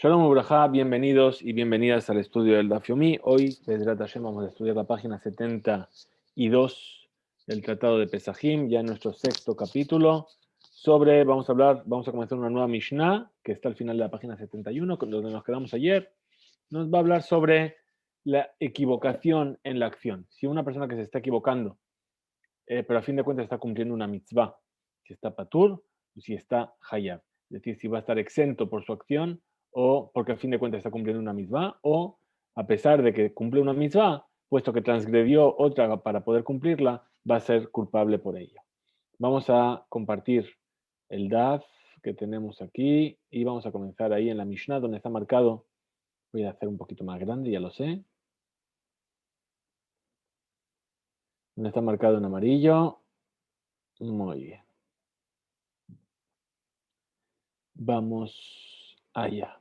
Shalom Ubrajá, bienvenidos y bienvenidas al estudio del Daf Yomi. Hoy, Bezrat Hashem, vamos a estudiar la página 72 del Tratado de Pesajim, ya en nuestro sexto capítulo. Vamos a comenzar una nueva Mishnah, que está al final de la página 71, donde nos quedamos ayer. Nos va a hablar sobre la equivocación en la acción. Si una persona que se está equivocando, pero a fin de cuentas está cumpliendo una mitzvah, si está patur o si está hayab. Es decir, si va a estar exento por su acción o porque a fin de cuentas está cumpliendo una mitzvah, o a pesar de que cumple una mitzvah, puesto que transgredió otra para poder cumplirla, va a ser culpable por ello. Vamos a compartir el DAF que tenemos aquí y vamos a comenzar ahí en la Mishnah donde está marcado. Voy a hacer un poquito más grande, ya lo sé. Donde está marcado en amarillo. Muy bien. Vamos allá.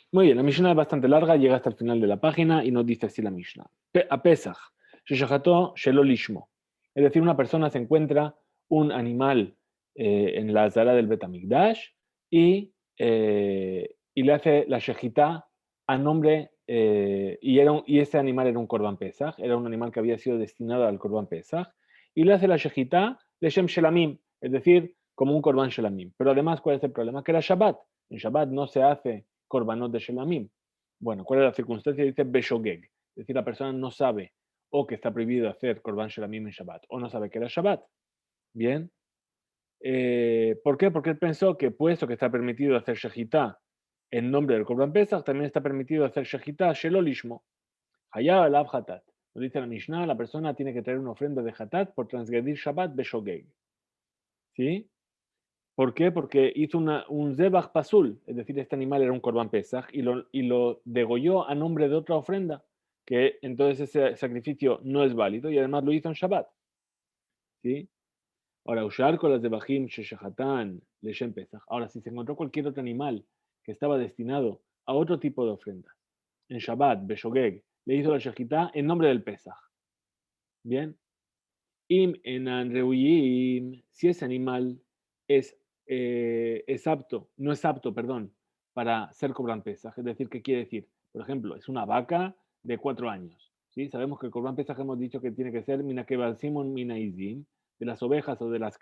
Muy bien, la Mishnah es bastante larga, llega hasta el final de la página y nos dice así la Mishnah. A Pesach, Sheshachato Shelo Lishmo. Es decir, una persona se encuentra un animal en la Zara del Betamigdash y le hace la Shejitá a nombre, y ese animal era un Korban Pesach, era un animal que había sido destinado al Korban Pesach, y le hace la Shejitá de Shem Shelamim, es decir, como un Korban Shelamim. Pero además, ¿cuál es el problema? Que era Shabbat. En Shabbat no se hace Korbanot de Shelamim. Bueno, ¿cuál es la circunstancia? Dice Beshogeg. Es decir, la persona no sabe o que está prohibido hacer Korban Shelamim en Shabbat, o no sabe que era Shabbat. Bien. ¿Por qué? Porque él pensó que puesto que está permitido hacer Shejitá en nombre del Korban Pesach, también está permitido hacer Shejitá Shelolishmo. Hayab alav Hatat. Lo dice la Mishnah, la persona tiene que traer una ofrenda de Hatat por transgredir Shabbat Beshogeg. ¿Sí? ¿Por qué? Porque hizo un Zebach Pasul, es decir, este animal era un Korban Pesach y lo degolló a nombre de otra ofrenda, que entonces ese sacrificio no es válido y además lo hizo en Shabbat. ¿Sí? Ahora, Ushar con las de Bajim Sheshachatan Leshem Pesach. Ahora, si se encontró cualquier otro animal que estaba destinado a otro tipo de ofrenda, en Shabbat, Beshogeg, le hizo la Shechitá en nombre del Pesach. Bien. Im enan reuyim, si ese animal es apto, no es apto, perdón, para ser Corban Pesaj. Es decir, ¿qué quiere decir? Por ejemplo, es una vaca de 4 años. ¿Sí? Sabemos que el Corban Pesaj hemos dicho que tiene que ser mina simon mina izim, de las ovejas o de las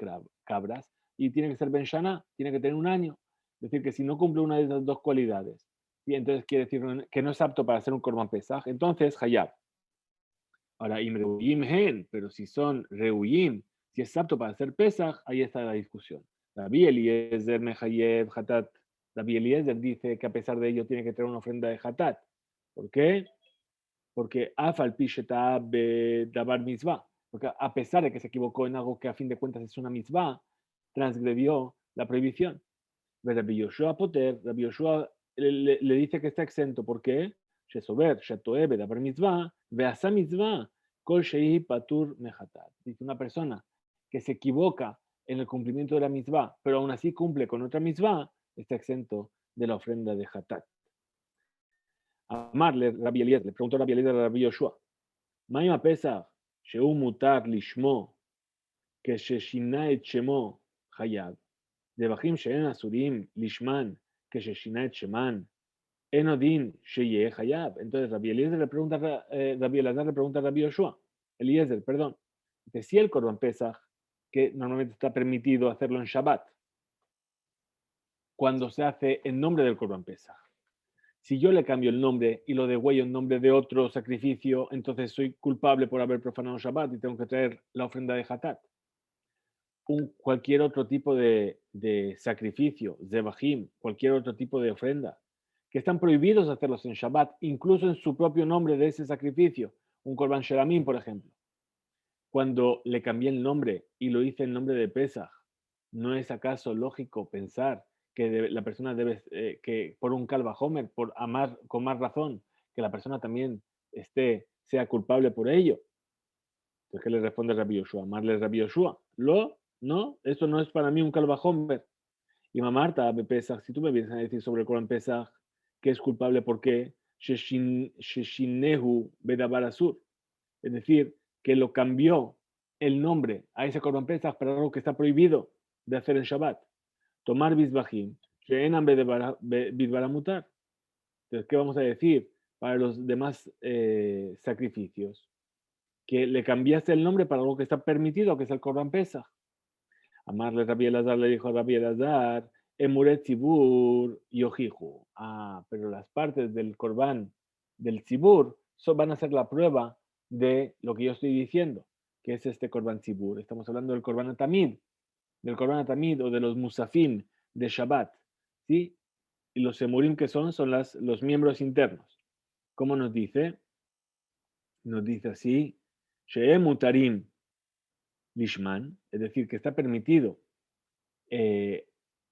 cabras, y tiene que ser Ben Shana, tiene que tener un año. Es decir, que si no cumple una de esas dos cualidades, y entonces quiere decir que no es apto para ser un Corban Pesaj, entonces Hayab. Ahora, im reuyim hen, pero si son reuyim, si es apto para hacer pesach, ahí está la discusión. Rabbi Eliezer mehayev hatat. Rabbi Eliezer dice que a pesar de ello tiene que tener una ofrenda de hatat. ¿Por qué? Porque afal pisheta dabar mitzvah. Porque a pesar de que se equivocó en algo que a fin de cuentas es una mitzvah, transgredió la prohibición. Rabbi Yoshua Poter, Rabbi Yoshua le dice que está exento. ¿Por qué? Shesober, Shatoe, Bedabar Mitzvah, Beasa Mitzvah, Kol Shei Patur Mehatat. Dice una persona que se equivoca en el cumplimiento de la mitzvah, pero aún así cumple con otra mitzvah, está exento de la ofrenda de Hatat. Amarle, Rabbi Eliezer, le preguntó Rabbi Eliezer a Rabbi Yoshua, Maima Pesach, Sheu Mutar Lishmo, que Sheshina et Shemo Hayab. דבחים שאין אסורים לשמן כששינה את שמן, אין odin שיהיה חייב. Entonces Rabbi Eliezer le pregunta, Rabbi Elazar le pregunta a Rabbi Yoshua, Eliezer, perdón, dice, si el Korban Pesach, que normalmente está permitido hacerlo en Shabbat, cuando se hace en nombre del Korban Pesach, si yo le cambio el nombre y lo degüello en nombre de otro sacrificio, entonces soy culpable por haber profanado Shabbat y tengo que traer la ofrenda de Hatat. Cualquier otro tipo de sacrificio, zebahim, cualquier otro tipo de ofrenda, que están prohibidos hacerlos en Shabbat, incluso en su propio nombre de ese sacrificio, un Korban Shelamim, por ejemplo. Cuando le cambié el nombre y lo hice en nombre de Pesach, ¿no es acaso lógico pensar que la persona debe, que por un Kalva Homer, por amar con más razón, que la persona también sea culpable por ello? Entonces, ¿qué le responde Rabbi Yoshua? Amarle Rabbi Yoshua. No, eso no es para mí un calvajomber. Y Mamarta, Pesach, si tú me vienes a decir sobre el Corán Pesach, que es culpable porque Sheshinehu Bedabar Asur. Es decir, que lo cambió el nombre a ese Corán Pesach para algo que está prohibido de hacer en Shabbat. Tomar Bisbahim, She'enan bidbaramutar. Entonces, ¿qué vamos a decir para los demás sacrificios? Que le cambiaste el nombre para algo que está permitido, que es el Corban Pesach. Amarle Rabbi Elazar le dijo a Rabbi Elazar, Emuret Tzibur Yojihu. Ah, pero las partes del Corban del Tzibur van a ser la prueba de lo que yo estoy diciendo, que es este Corban Tzibur. Estamos hablando del Corban Atamid, o de los Musafim de Shabbat. ¿Sí? Y los Emurim que son los miembros internos. ¿Cómo nos dice? Nos dice así, She'e Mutarim Lishman, es decir, que está permitido eh,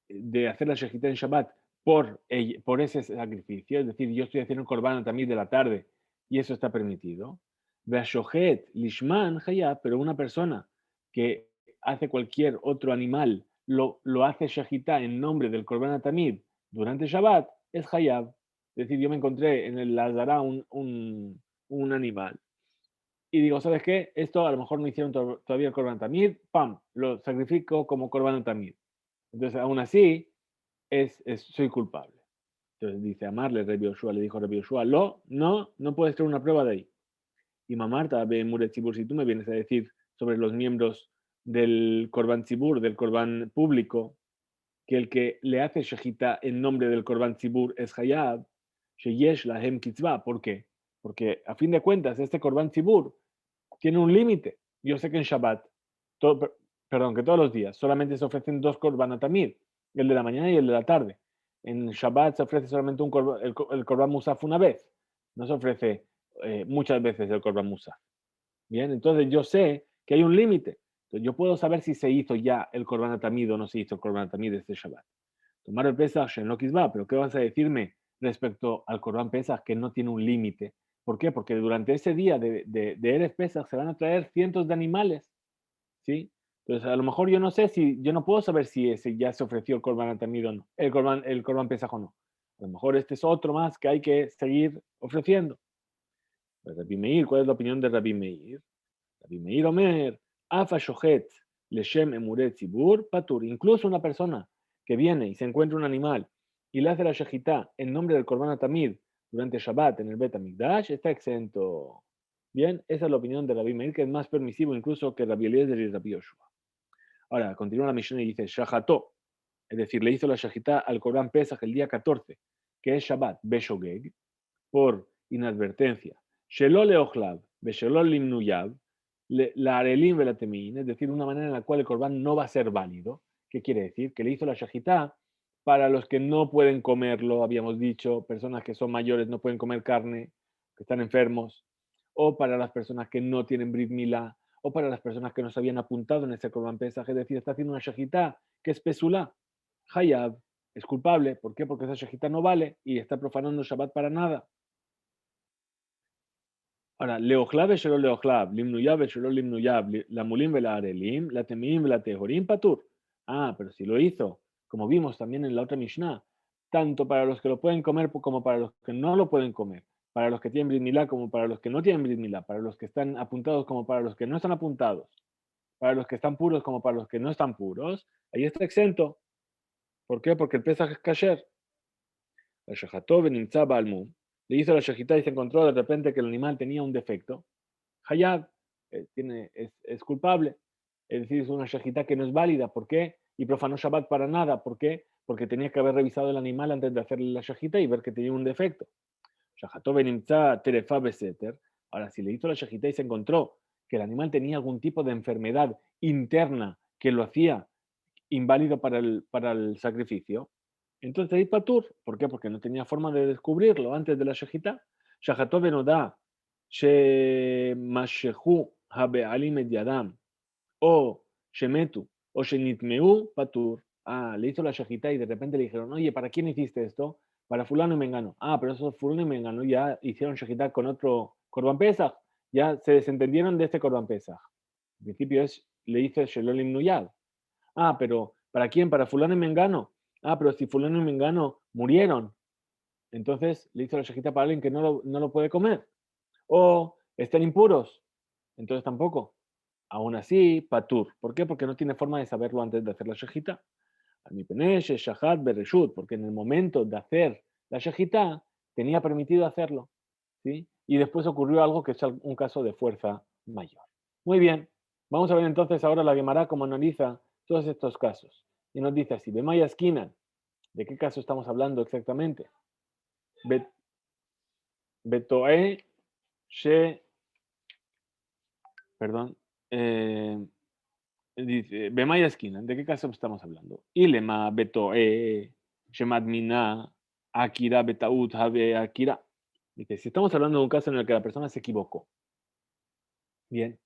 de hacer la shejita en Shabbat por ese sacrificio, es decir, yo estoy haciendo un korban también de la tarde y eso está permitido. Veashohet lishman hayab, pero una persona que hace cualquier otro animal, lo hace shejita en nombre del korban tamid durante Shabbat, es hayab. Es decir, yo me encontré en el Lazara un animal y digo, ¿sabes qué? Esto a lo mejor no hicieron todavía el korban tamid, pam, lo sacrifico como korban tamid. Entonces, aún así, soy culpable. Entonces dice, amarle, Rabbi Yoshua, le dijo Rabbi Yoshua, no puedes tener una prueba de ahí. Y Mamarta, ve Muretzibur, si tú me vienes a decir sobre los miembros del Corban Tzibur, del Corban público, que el que le hace shejita en nombre del Corban Tzibur es Hayab, Sheyesh Lahem Kitzvah. ¿Por qué? Porque a fin de cuentas, este Corban Tzibur tiene un límite. Yo sé que en Shabbat, perdón, que todos los días solamente se ofrecen dos Korban Atamir, el de la mañana y el de la tarde. En Shabbat se ofrece solamente el Korban Musaf una vez. No se ofrece muchas veces el Korban Musaf. Bien, entonces yo sé que hay un límite. Entonces yo puedo saber si se hizo ya el Korban Atamid o no se hizo el Korban Atamid este Shabbat. Tomar el Pesach, Shenlo Kizvah, pero ¿qué vas a decirme respecto al Korban Pesach que no tiene un límite? ¿Por qué? Porque durante ese día de Erev Pesach se van a traer cientos de animales, ¿sí? Entonces, a lo mejor yo no puedo saber si ese ya se ofreció el Korban Atamid o no, el Korban Pesach o no. A lo mejor este es otro más que hay que seguir ofreciendo. Pues, Rabbi Meir, ¿cuál es la opinión de Rabbi Meir? Rabbi Meir Omer, Afa Shohet, Leshem Emuret Zibur, Patur. Incluso una persona que viene y se encuentra un animal y le hace la shejitá en nombre del Korban Tamid durante Shabbat en el Bet HaMikdash, está exento. Bien, esa es la opinión de Rabbi Meir, que es más permisivo incluso que Rabbi Eliezer y Rabbi Yoshua. Ahora, continúa la misión y dice, Shaható, es decir, le hizo la shejitá al Korban Pesach el día 14, que es Shabbat, Beshogeg, por inadvertencia. Shelo leochlav, Beshelo limnuyab, la arelim velatemin, es decir, una manera en la cual el corbán no va a ser válido. ¿Qué quiere decir? Que le hizo la shahitá para los que no pueden comerlo, habíamos dicho, personas que son mayores no pueden comer carne, que están enfermos, o para las personas que no tienen brit milá, o para las personas que no se habían apuntado en ese corbán pesaj, es decir, está haciendo una shahitá que es pesulá, hayab, es culpable. ¿Por qué? Porque esa shahitá no vale y está profanando Shabbat para nada. Ahora, leoclab shelo leoclab, limnuyab shelo limnuyab, la mulim vela arelim, la temim vela tejorim patur. Ah, pero si lo hizo, como vimos también en la otra Mishnah, tanto para los que lo pueden comer como para los que no lo pueden comer, para los que tienen brit milá como para los que no tienen brit milá, para los que están apuntados como para los que no están apuntados, para los que están puros como para los que no están puros, ahí está exento. ¿Por qué? Porque el Pesaj es kasher. La shejató benimtzá baalmum, le hizo la shejitá y se encontró de repente que el animal tenía un defecto. Hayab es culpable. Es decir, es una shejitá que no es válida. ¿Por qué? Y profanó Shabbat para nada. ¿Por qué? Porque tenía que haber revisado el animal antes de hacerle la shejitá y ver que tenía un defecto. Shejató benimtzá terefa beseter. Ahora, si le hizo la shejitá y se encontró que el animal tenía algún tipo de enfermedad interna que lo hacía inválido para el sacrificio, entonces ahí patur. ¿Por qué? Porque no tenía forma de descubrirlo antes de la shejitá. Shaható benodá, shemashehu habealim et yadam, o shemetu, o shenitmeu patur. Ah, le hizo la shejitá y de repente le dijeron, oye, ¿para quién hiciste esto? Para fulano y mengano. Ah, pero esos fulano y mengano ya hicieron shejitá con otro korban pesach. Ya se desentendieron de este korban pesach. En principio le hizo shelolim nuyad. Ah, pero ¿para quién? Para fulano y mengano. Ah, pero si fulano y mengano murieron, entonces le hizo la shejita para alguien que no lo puede comer. O están impuros, entonces tampoco. Aún así, patur. ¿Por qué? Porque no tiene forma de saberlo antes de hacer la shejita. Porque en el momento de hacer la shejitá tenía permitido hacerlo, ¿sí? Y después ocurrió algo que es un caso de fuerza mayor. Muy bien, vamos a ver entonces ahora la Gemara cómo analiza todos estos casos. Y nos dice así, Bemaya esquina, ¿de qué caso estamos hablando exactamente? Betoe, she, perdón, dice, Bemaya esquina, ¿de qué caso estamos hablando? Ilema, Betoe, Shemadmina, Akira, Betaut, Habe, Akira. Dice, si estamos hablando de un caso en el que la persona se equivocó, bien,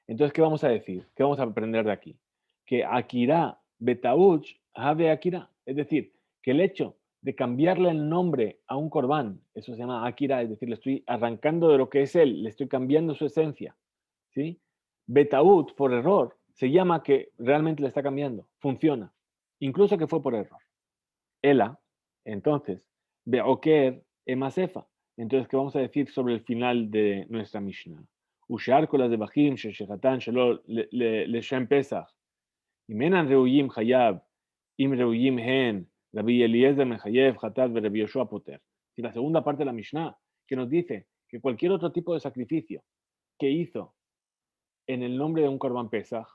entonces, ¿qué vamos a decir? ¿Qué vamos a aprender de aquí? Que Akira, Betauch, Have Akira. Es decir, que el hecho de cambiarle el nombre a un corbán, eso se llama Akira, es decir, le estoy arrancando de lo que es él, le estoy cambiando su esencia. ¿Sí? Betaut, por error, se llama que realmente le está cambiando, funciona, incluso que fue por error. Ela, entonces, Beoker, Emasefa. Entonces, ¿qué vamos a decir sobre el final de nuestra Mishnah? Ushar con las de Bajim, Sheshatan, Shelo, Leshem Pesach. Imenan Reuyim Hayab, Im Reuyim Hen, Rabbi Eliezer Mehayev, Hatat, Rabbi Yoshua Poter. Y la segunda parte de la Mishnah, que nos dice que cualquier otro tipo de sacrificio que hizo en el nombre de un Korban Pesach,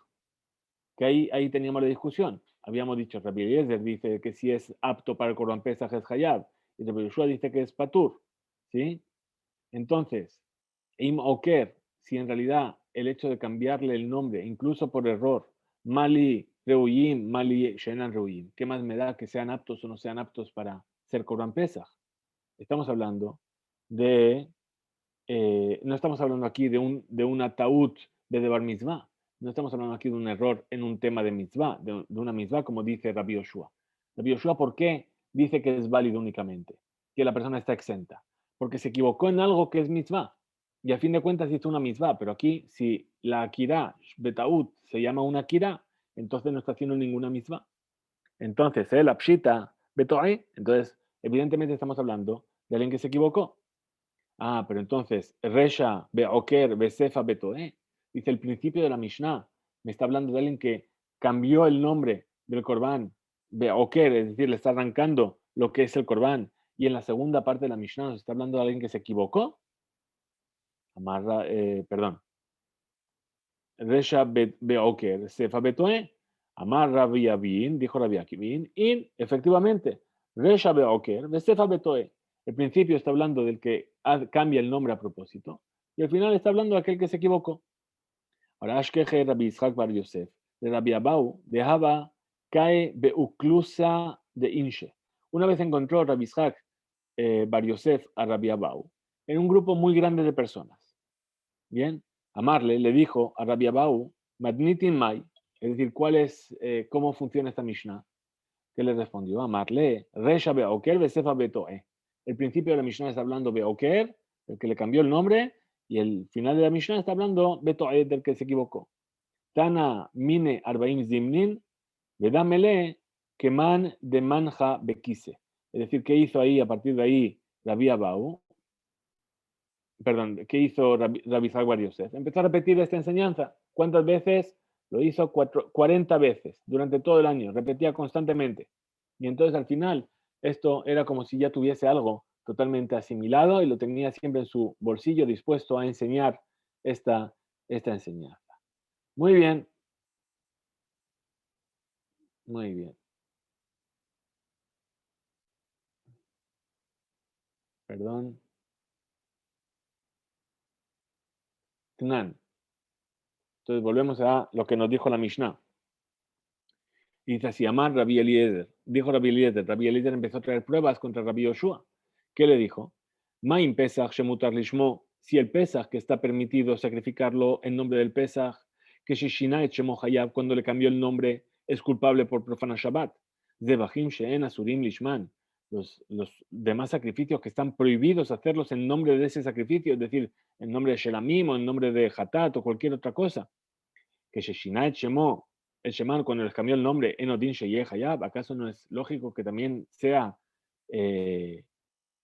que ahí teníamos la discusión. Habíamos dicho, Rabbi Eliezer dice que si es apto para el Korban Pesach es Hayab, y Rabbi Yoshua dice que es Patur, ¿sí? Entonces, Im Oker, si en realidad el hecho de cambiarle el nombre, incluso por error, Mali Reuyim, Mali Shenan Reuyim, ¿qué más me da que sean aptos o no sean aptos para ser Korban Pesach? Estamos hablando de no estamos hablando aquí de un ataúd de Debar Mitzvah. No estamos hablando aquí de un error en un tema de mitzvah, de una mitzvah, como dice Rabbi Yoshua. Rabbi Yoshua, ¿por qué dice que es válido únicamente? Que la persona está exenta. Porque se equivocó en algo que es mitzvah. Y a fin de cuentas hizo una mitzvah. Pero aquí, si la akira, betaúd, se llama una akira, entonces no está haciendo ninguna mitzvah. Entonces, la pshita, betoe, entonces, evidentemente estamos hablando de alguien que se equivocó. Ah, pero entonces, Resha, Beoker, Besefa, Betoe, dice el principio de la Mishnah, me está hablando de alguien que cambió el nombre del Corbán, Beoker, es decir, le está arrancando lo que es el Corbán, y en la segunda parte de la Mishnah nos está hablando de alguien que se equivocó. Amarra, perdón, Resha, Beoker, Sefa, Betoe, Amar Rabbi Abin, dijo Rabbi Akivin, y efectivamente, Resha, Beoker, Besefa, Betoe. El principio está hablando del que cambia el nombre a propósito. Y al final está hablando de aquel que se equivocó. Ahora, Ashkeje Rabbi Yitzhak Bar Yosef, de Rabbi Abau, de Haba, Kae Beuklusa de Inshe. Una vez encontró Rabbi Yitzhak Bar Yosef a Rabbi Abau en un grupo muy grande de personas. Bien, Amarle le dijo a Rabbi Abau, Madnitin Mai, es decir, cómo funciona esta Mishnah. ¿Qué le respondió? Amarle, Resha Beoker Besefa Betoe. El principio de la Mishnah está hablando Beoker, el que le cambió el nombre, y el final de la Mishnah está hablando Betoe, del que se equivocó. Tana mine arbaim zimnin, vedamele keman de manja bekise. Es decir, ¿qué hizo ahí a partir de ahí Rabbi Abau? Perdón, ¿qué hizo Rabbi Zagbar Yosef? Empezó a repetir esta enseñanza. ¿Cuántas veces? Lo hizo 40 veces durante todo el año, repetía constantemente. Y entonces al final esto era como si ya tuviese algo totalmente asimilado y lo tenía siempre en su bolsillo dispuesto a enseñar esta enseñanza. Muy bien, muy bien. Perdón. Tnan. Entonces volvemos a lo que nos dijo la Mishnah. Y dice así, Amar Rabbi Eliezer. Dijo Rabbi Eliezer empezó a traer pruebas contra Rabbi Yoshua. ¿Qué le dijo? Maim Pesach Shemutar Lishmo. Si el Pesach que está permitido sacrificarlo en nombre del Pesach, que Shishina Shemo Hayab, cuando le cambió el nombre, es culpable por profanar Shabbat. Zebachim Sheen Asurim Lishman. Los demás sacrificios que están prohibidos hacerlos en nombre de ese sacrificio, es decir, en nombre de Shelamim o en nombre de Hatat o cualquier otra cosa. Que Sheshina Shemo, el Sheman, cuando les cambió el nombre, Enodin Sheyeh Hayab, ¿acaso no es lógico que también eh,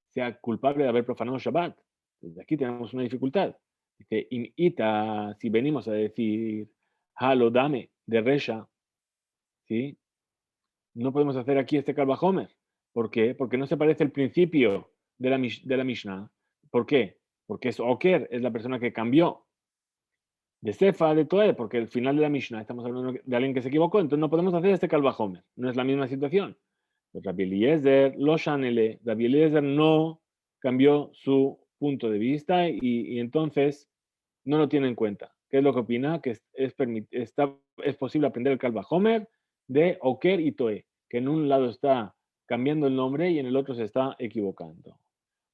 sea culpable de haber profanado Shabbat? Desde aquí tenemos una dificultad. Dice, Ita, si venimos a decir Halodame de Resha, ¿sí? no podemos hacer aquí este Kal Vajomer. ¿Por qué? Porque no se parece el principio de la Mishnah. ¿Por qué? Porque es Oker, es la persona que cambió de Sefa, de Toe, porque el final de la Mishnah estamos hablando de alguien que se equivocó, entonces no podemos hacer este Kal Vajomer. No es la misma situación. Pues Rabbi Eliezer, lo shanele, Rabbi Eliezer no cambió su punto de vista y entonces no lo tiene en cuenta. ¿Qué es lo que opina? Que es posible aprender el Kal Vajomer de Oker y Toe, que en un lado está cambiando el nombre y en el otro se está equivocando.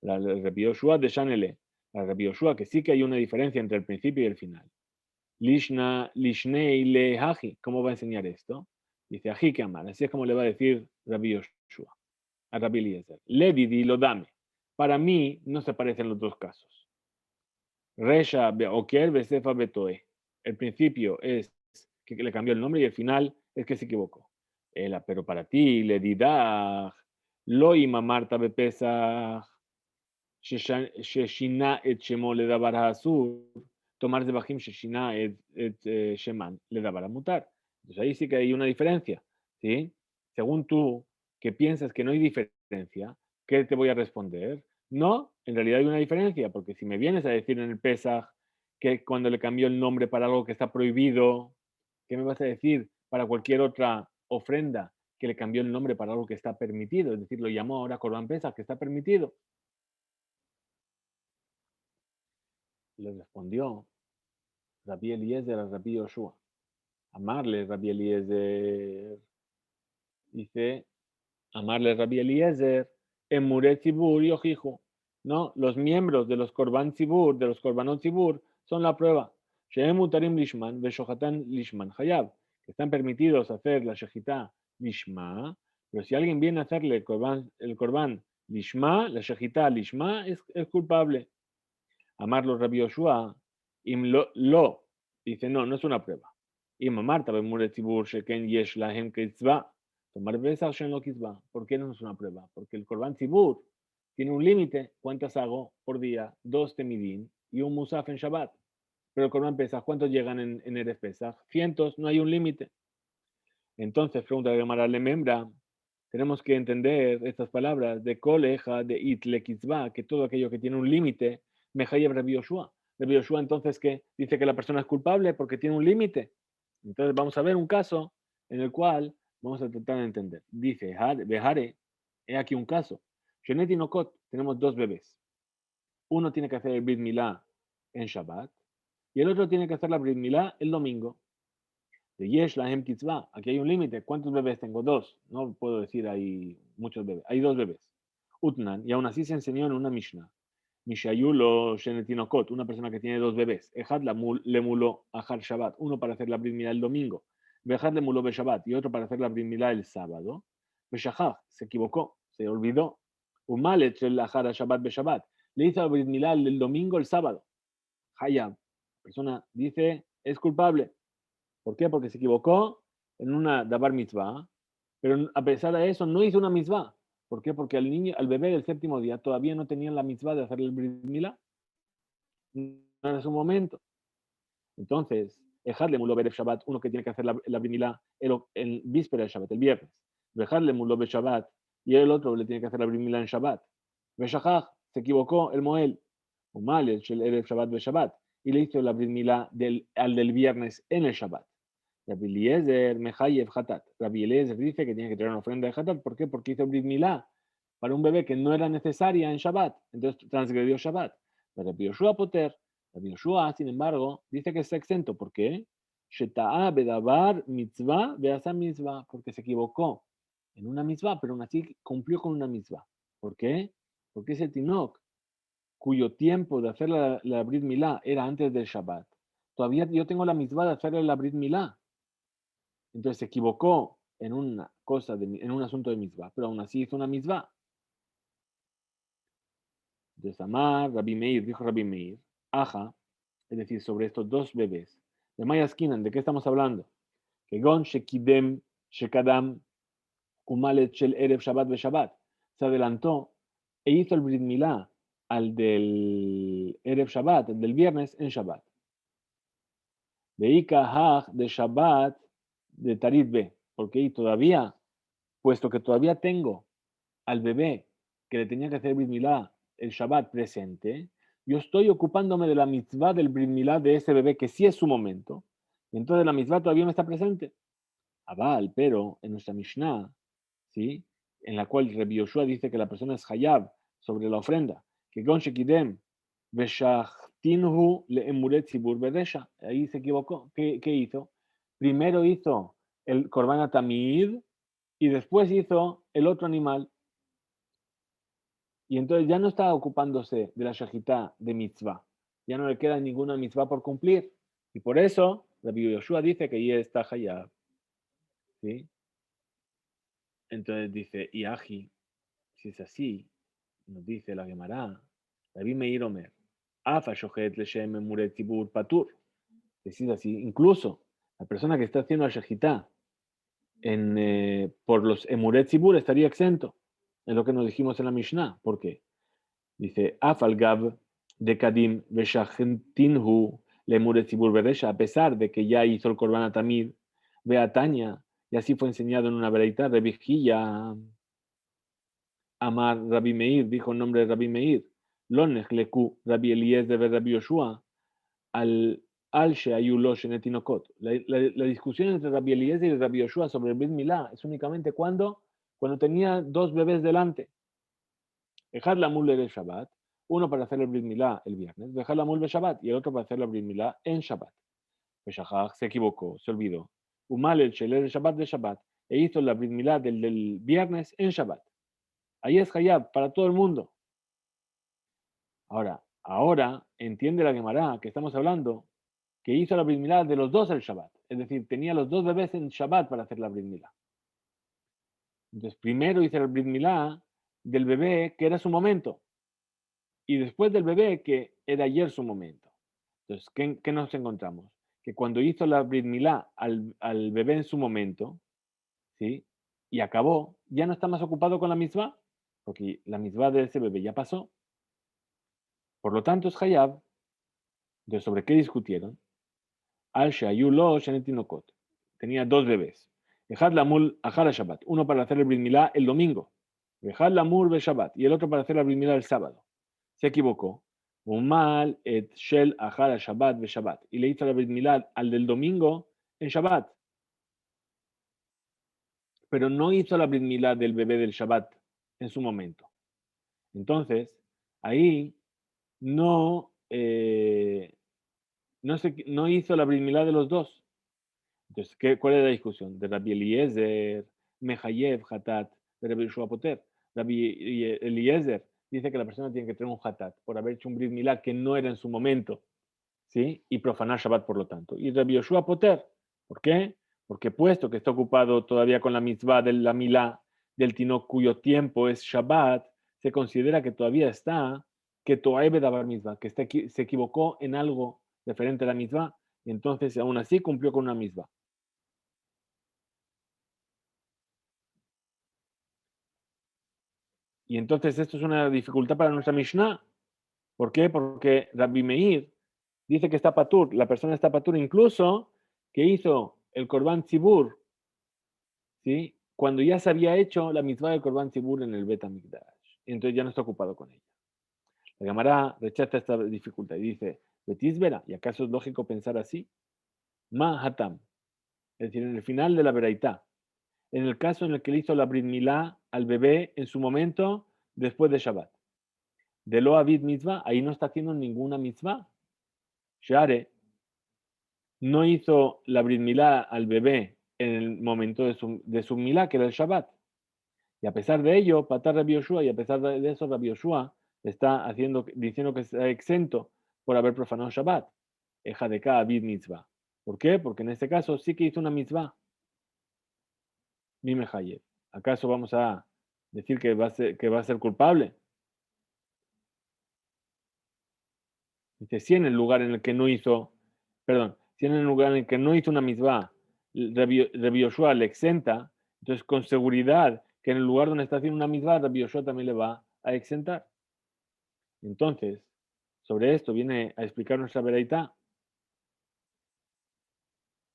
La Rabbi Yoshua de Shanele, la Rabbi Yoshua, que sí que hay una diferencia entre el principio y el final. Lishna, Lishnei le Haji, ¿cómo va a enseñar esto? Dice Aji que amar, así es como le va a decir Rabbi Yoshua a Rabbi Eliezer. Le di lo dame. Para mí no se parecen los dos casos. Resha Oker Besefa Betoe. El principio es que le cambió el nombre y el final es que se equivocó. Pero para ti, le didach, lo imamarta bepesach, sheshina et shemo le dabar asur, tomar de bajim sheshina et sheman le dabar mutar. Entonces ahí sí que hay una diferencia, ¿sí? Según tú, que piensas que no hay diferencia, ¿qué te voy a responder? No, en realidad hay una diferencia, porque si me vienes a decir en el Pesaj que cuando le cambió el nombre para algo que está prohibido, ¿qué me vas a decir para cualquier otra ofrenda que le cambió el nombre para algo que está permitido? Es decir, lo llamó ahora Corban Pesaj, que está permitido. Le respondió Rabbi Eliezer a Rabbi Yoshua. Amarle Rabbi Eliezer. Dice, amarle Rabbi Eliezer, en Muret Zibur y Ojijo. No, los miembros de los Korban Zibur, de los Korbanot Zibur, son la prueba. Shehem Mutarim Lishman, Veshohatan Lishman Hayab, que están permitidos hacer la Shejitá Lishma, pero si alguien viene a hacerle el Korban Lishma, la Shejitá Lishma es culpable. Amarlo Rabbi Yoshua, im lo, dice, no, no es una prueba. Im amarta bemuret zibur sheken yesh lahem kitzvah, tomar besar shen lo kitzvah. ¿Por qué no es una prueba? Porque el korban zibur tiene un límite. ¿Cuántas hago por día? 2 temidín y un musaf en Shabbat. Pero el korban pesach, ¿cuántos llegan en Erev Pesach? Cientos, no hay un límite. Entonces, pregunta de Gemara le membra, tenemos que entender estas palabras de coleja, de itle kitzvah, que todo aquello que tiene un límite, mejayev Rabbi Yoshua. Rabbi Yoshua entonces que dice que la persona es culpable porque tiene un límite. Entonces vamos a ver un caso en el cual vamos a tratar de entender. Dice, Behare, he aquí un caso. Shenet y Nokot, tenemos 2 bebés. Uno tiene que hacer el Brit Milá en Shabbat y el otro tiene que hacer la Brit Milá el domingo. De Yesh Lahem Kitzvah, aquí hay un límite. ¿Cuántos bebés tengo? 2. No puedo decir hay muchos bebés. Hay 2 bebés. Utnan, y aún así se enseñó en una Mishnah. Mishayulo Shenetinokot, una persona que tiene 2 bebés. Ejad le muló Ahar Shabbat, uno para hacer la Brit Milá el domingo. Bejad le muló Shabbat y otro para hacer la Brit Milá el sábado. Beshachach, se equivocó, se olvidó. Umalet el Ahar Shabbat Shabbat. Le hizo la Brit Milá el domingo el sábado. Hayab, persona dice, es culpable. ¿Por qué? Porque se equivocó en una dabar mitzvah, pero a pesar de eso no hizo una mitzvah. ¿Por qué? Porque al bebé del 7º día todavía no tenían la mitzvah de hacerle el brit milá. No era su momento. Entonces, Ejadle muló berev Shabbat, uno que tiene que hacer la brit milá en víspera de Shabbat, el viernes. Ejadle muló be Shabbat, y el otro le tiene que hacer la brit milá en Shabbat. Beshachach, se equivocó el Moel. Umal, el erev Shabbat be Shabbat, y le hizo la brit milá al del viernes en el Shabbat. Rabbi Eliezer, Mehayev, Hatat. Rabbi Eliezer dice que tiene que traer una ofrenda de Hatat. ¿Por qué? Porque hizo Brit Milá para un bebé que no era necesaria en Shabbat. Entonces transgredió Shabbat. Pero Rabbi Yoshua Poter, Rabbi Yoshua, sin embargo, dice que está exento. ¿Por qué? Sheta'a bedabar mitzvah beasa mitzvah. Porque se equivocó en una mitzvah, pero aún así cumplió con una mitzvah. ¿Por qué? Porque es el Tinok, cuyo tiempo de hacer la Brit Milá era antes del Shabbat. Todavía yo tengo la mitzvah de hacerle la Brit Milá. Entonces se equivocó en una cosa, en un asunto de mitzvah, pero aún así hizo una mitzvah. Entonces, Amar, Rabbi Meir, dijo Rabbi Meir, Aja, es decir, sobre estos 2 bebés. De Maya Skinan, ¿de qué estamos hablando? Que Gon Shekidem, Shekadam, Umalet Shel Erev Shabbat Shabbat. Se adelantó e hizo el Brit Milá al del Erev Shabbat, el del viernes en Shabbat. De Ika Haj de Shabbat de Tarit B, porque ahí todavía puesto que todavía tengo al bebé que le tenía que hacer Brit Milá el Shabbat presente, yo estoy ocupándome de la mitzvah del Brit Milá de ese bebé que sí es su momento, y entonces la mitzvah todavía no está presente. Abal, pero en nuestra Mishnah, ¿sí? En la cual Rabbi Yoshua dice que la persona es hayab sobre la ofrenda, que gon shekidem veshachtinhu leemuret tzibur beresha. Ahí se equivocó. ¿Qué hizo? Primero hizo el korban tamid y después hizo el otro animal. Y entonces ya no está ocupándose de la shejitá de mitzvah. Ya no le queda ninguna mitzvah por cumplir. Y por eso Rabbi Yoshua dice que ahí está hayab. ¿Sí? Entonces dice, y aji, si es así, nos dice la Gemara, Rabbi Meir Omer, Afa shohet leshem emuret tibur patur. Si es así, incluso la persona que está haciendo la shejitá por los emuret tibur estaría exento. Es lo que nos dijimos en la Mishnah. ¿Por qué? Dice, Afal gab de kadim veshachentinhu le emuret tibur beresha, a pesar de que ya hizo el korban tamid, beataña, y así fue enseñado en una veredita, revijilla. Amar Rabbi Meir, dijo el nombre de Rabbi Meir, Lonech leku Rabbi Eliezer de Rabbi Yoshua, al sheayulo shenetinokot. La discusión entre Rabbi Eliezer y Rabbi Yoshua sobre el Brit Milá es únicamente cuando tenía dos bebés delante. Ejad la mul el Shabbat, uno para hacer el Brit Milá el viernes, dejar la mul Shabbat y el otro para hacer el Brit Milá en Shabbat. Peshachach se equivocó, se olvidó. Umal el Sheler el Shabbat de Shabbat e hizo la Brit Milá del viernes en Shabbat. Ahí es Hayab para todo el mundo. Ahora entiende la Gemara que estamos hablando que hizo la Brit Milá de los dos el Shabbat. Es decir, tenía los dos bebés en Shabbat para hacer la Brit Milá. Entonces, primero hizo la Brit Milá del bebé que era su momento. Y después del bebé que era ayer su momento. Entonces, ¿qué nos encontramos? Que cuando hizo la Brit Milá al bebé en su momento, ¿sí? Y acabó, ya no está más ocupado con la misma, porque la misma de ese bebé ya pasó. Por lo tanto, es Hayab. ¿De sobre qué discutieron? Al Shayulo Shanetinokot. Tenía dos bebés. Ejad Lamul Ajara Shabbat. Uno para hacer el Brit Milá el domingo. Ejad Lamul Be Shabbat. Y el otro para hacer la Brit Milá el sábado. Se equivocó. Umal et Shel Ajara Shabbat Be Shabbat. Y le hizo la Brit Milá al del domingo en Shabbat. Pero no hizo la Brit Milá del bebé del Shabbat en su momento. Entonces, ahí no, no hizo la Brit Milá de los dos. Entonces, ¿cuál es la discusión? De Rabbi Eliezer, Mehayev, Hatat, de Rabbi Yoshua Poter. Rabbi Eliezer dice que la persona tiene que tener un Hatat por haber hecho un Brit Milá que no era en su momento, ¿sí? Y profanar Shabbat por lo tanto. Y Rabbi Yoshua Poter, ¿por qué? Porque puesto que está ocupado todavía con la mitzvah de la Milá, del Tino cuyo tiempo es Shabbat, se considera que todavía está, que Toaebe Dabar Mitzvah, que se equivocó en algo referente a la mitzvah, y entonces aún así cumplió con una mitzvah. Y entonces esto es una dificultad para nuestra Mishnah. ¿Por qué? Porque Rabbi Meir dice que está patur, la persona está patur incluso que hizo el Korban Tzibur, ¿sí? Cuando ya se había hecho la mitzvah del Korban Tzibur en el Bet HaMikdash. Y entonces ya no está ocupado con ella. La Gemara rechaza esta dificultad y dice, Betisbera, ¿y acaso es lógico pensar así? Ma hatam, es decir, en el final de la Beraitá, en el caso en el que le hizo la Brit Milá al bebé en su momento después de Shabbat. De lo avid mitzvah, ahí no está haciendo ninguna mitzvah. Share no hizo la Brit Milá al bebé en el momento de su Milá, que era el Shabbat. Y a pesar de ello, Patar Rabbi Yoshua, y a pesar de eso, Rabbi Yoshua está diciendo que está exento por haber profanado Shabbat. Eja de cada avid mitzvah. ¿Por qué? Porque en este caso sí que hizo una mitzvah. Dime, Hayed. ¿Acaso vamos a decir que va a ser culpable? Dice, si en el lugar en el que no hizo, perdón, si en el lugar en el que no hizo una mitzvah, Rabbi Yoshua le exenta, entonces con seguridad que en el lugar donde está haciendo una mitzvah, Rabbi Yoshua también le va a exentar. Entonces, sobre esto viene a explicar nuestra veraitá.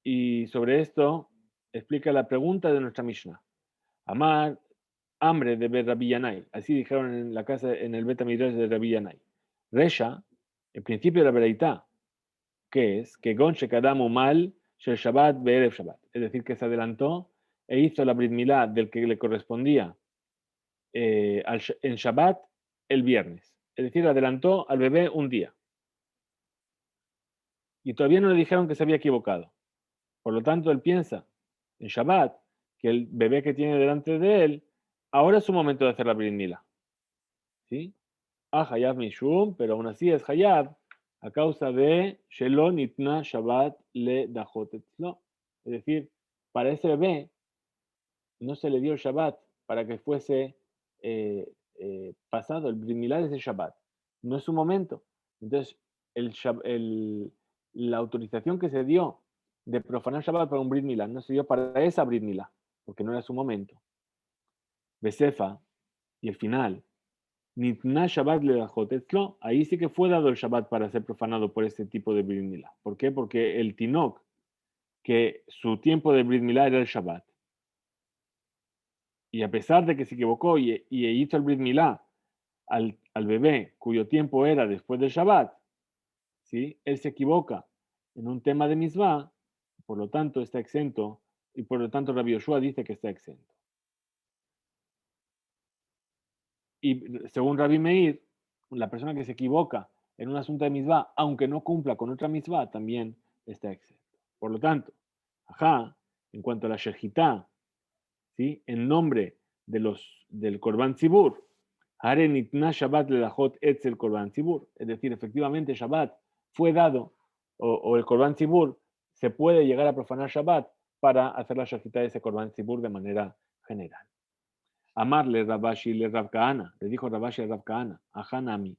Y sobre esto explica la pregunta de nuestra Mishnah. Amar, hambre de ver Rabbi Yanai. Así dijeron en la casa, en el Bet Midrash de Rabbi Yanai. Resha, el principio de la Beraitá, que es que Gon Shekadamu mal Shel Shabbat Be'erev Shabbat. Es decir, que se adelantó e hizo la Brit Milá del que le correspondía en Shabbat el viernes. Es decir, adelantó al bebé un día. Y todavía no le dijeron que se había equivocado. Por lo tanto, él piensa en Shabbat que el bebé que tiene delante de él, ahora es su momento de hacer la Brit Milá. ¿Sí? Hayab Mishum, pero aún así es Hayab a causa de Shelo Nitna Shabbat le Dachot Etzlo. Es decir, para ese bebé no se le dio el Shabbat para que fuese pasado el Brit Milá de ese Shabbat. No es su momento. Entonces, la autorización que se dio de profanar Shabbat para un Brit Milá no se dio para esa Brit Milá, porque no era su momento. Besefa, y el final, Nitna Shabbat le dajot etzlo, ahí sí que fue dado el Shabbat para ser profanado por este tipo de Brit Milá. ¿Por qué? Porque el Tinok, que su tiempo de Brit Milá era el Shabbat, y a pesar de que se equivocó y hizo el Brit Milá al bebé cuyo tiempo era después del Shabbat, ¿sí? Él se equivoca en un tema de Mitzvah, por lo tanto está exento, y por lo tanto Rabbi Yoshua dice que está exento. Y según Rabbi Meir, la persona que se equivoca en un asunto de Mitzvah, aunque no cumpla con otra Mitzvah, también está exento. Por lo tanto, en cuanto a la Shejitá, ¿sí? En nombre del Korban Tzibur, Hare Nitna Shabbat le dajot etzel Korban Tzibur. Es decir, efectivamente Shabbat fue dado, o el Korban Tzibur, se puede llegar a profanar Shabbat para hacer la Shejitá de ese Korban Tzibur de manera general. Amarle Rabashi le Rab Kahana, le dijo Rabashi a Rab Kahana, a Hanami.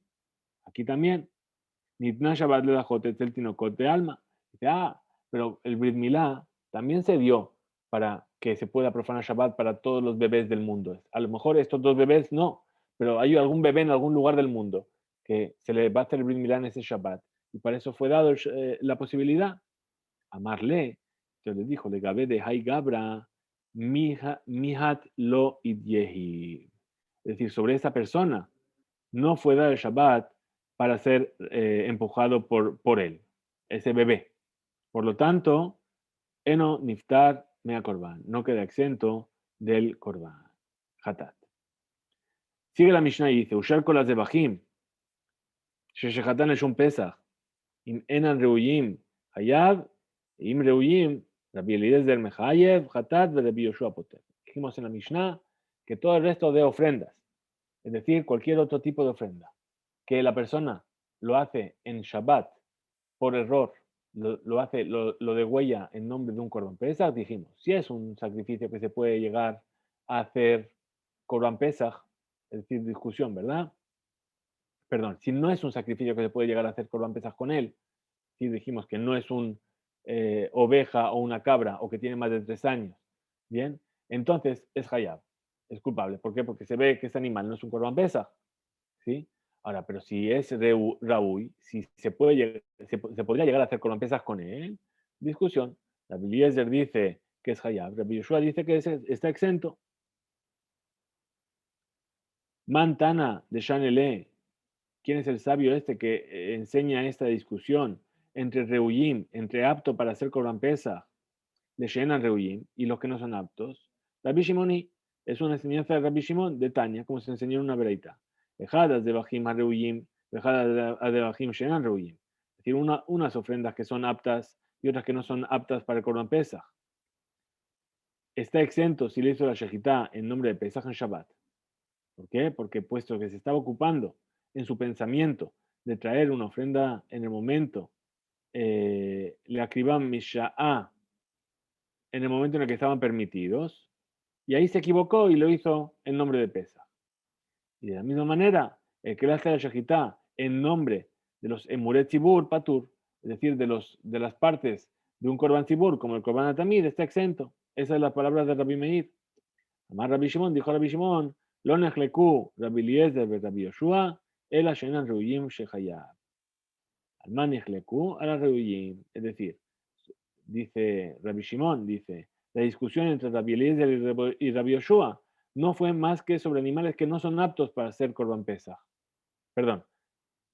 Aquí también, Nitna Shabbat le dajot etzel Tinokot de alma. Dice, pero el Brit Milá también se dio para que se pueda profanar Shabbat para todos los bebés del mundo. A lo mejor estos dos bebés no, pero hay algún bebé en algún lugar del mundo que se le va a hacer el Brit Milá en ese Shabbat. Y para eso fue dado la posibilidad. Amarle, entonces le dijo, le gabé de Hay Gabra, mihat lo idyehi. Es decir, sobre esa persona no fue dado el Shabbat para ser empujado por él, ese bebé. Por lo tanto, eno niftar mea korban, no queda exento del korban. Hatat. Sigue la Mishnah y dice, ushar kolas de bajim, sheshechatan es un pesach, im enan reuyim hayab, im reuyim, Rabbi Eliezer mechayev, hatat, Rabbi Yoshua poter. Dijimos en la Mishnah que todo el resto de ofrendas, es decir, cualquier otro tipo de ofrenda, que la persona lo hace en Shabbat por error, lo hace, lo degüella en nombre de un Corban Pesach, dijimos, si es un sacrificio que se puede llegar a hacer Corban Pesach, es decir, discusión, ¿verdad? Perdón, si no es un sacrificio que se puede llegar a hacer Corban Pesach con él, si dijimos que no es un oveja o una cabra o que tiene más de 3 años, ¿bien? Entonces es Hayab, es culpable. ¿Por qué? Porque se ve que ese animal no es un Corban Pesach, ¿sí? Ahora, pero si es Raúl, si se podría llegar a hacer Corban Pesach con él, discusión. Rabbi Eliezer dice que es Hayab, Rabbi Yoshua dice que está exento. Mantana de Shanele, ¿quién es el sabio este que enseña esta discusión entre Reuyim, entre apto para hacer Corban Pesach, de Shenan Reuyim, y los que no son aptos? Rabbi Shimoni, es una enseñanza de Rabbi Shimon de Tania, como se enseñó en una breita. Dejadas de Bajim a Reuyim, dejadas de Bajim Shenan Reuyim. Es decir, unas ofrendas que son aptas y otras que no son aptas para el Corban Pesach. Está exento si le hizo la Shejitá en nombre de Pesach en Shabbat. ¿Por qué? Porque puesto que se estaba ocupando en su pensamiento de traer una ofrenda en el momento, le acriban Misha'a en el momento en el que estaban permitidos, y ahí se equivocó y lo hizo en nombre de Pesach. Y de la misma manera, el que le hace la Shejitá en nombre de los Emuret Tzibur, Patur, es decir, de las partes de un Korban Tzibur, como el Korban Atamid, está exento. Esa es la palabra de Rabbi Meir. Amar Rabbi Shimon, dijo Rabbi Shimon, lo nechleku Rabbi Eliezer ve Rabbi Yoshua, el shenan reuyim shechayab. Alman nechleku a la reuyim. Es decir, dice Rabbi Shimon, dice, La discusión entre Rabbi Eliezer y Rabbi Yoshua no fue más que sobre animales que no son aptos para hacer Korban Pesach. Perdón,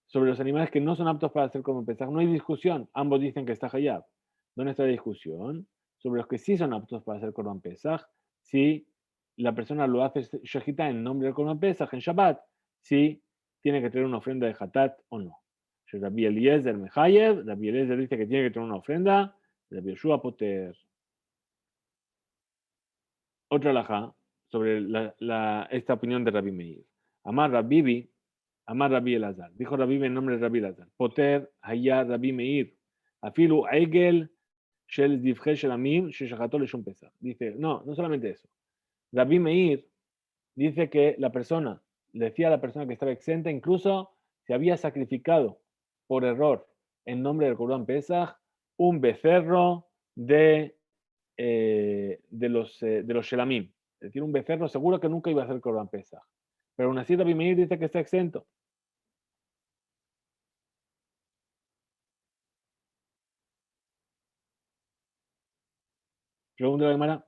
sobre los animales que no son aptos para hacer Korban Pesach. No hay discusión. Ambos dicen que está Hayab. ¿Dónde está la discusión? Sobre los que sí son aptos para hacer Korban Pesach. Si la persona lo hace Shechita en nombre del Korban Pesach, en Shabbat, si tiene que tener una ofrenda de Hatat o no. Rabbi Eliezer Mehayev, Rabbi Eliezer dice que tiene que tener una ofrenda, Rabbi Yoshua Poter. Otra alajá sobre esta opinión de Rabbi Meir. Amar Rabbi Elazar. Dijo Rabbi en nombre de Rabbi Elazar. Poter Hayá Rabbi Meir. Afilu Eigel Shel Divche Shelamim Sheshacható Leshon Pesach. Dice, no solamente eso. Rabbi Meir dice que la persona, le decía a la persona que estaba exenta, incluso se había sacrificado por error en nombre del Corban Pesach un becerro de los Shelamim. Es decir, un becerro seguro que nunca iba a ser Corban Pesach. Pero aún así Rabbi Meir dice que está exento. Pregunta la Gemara.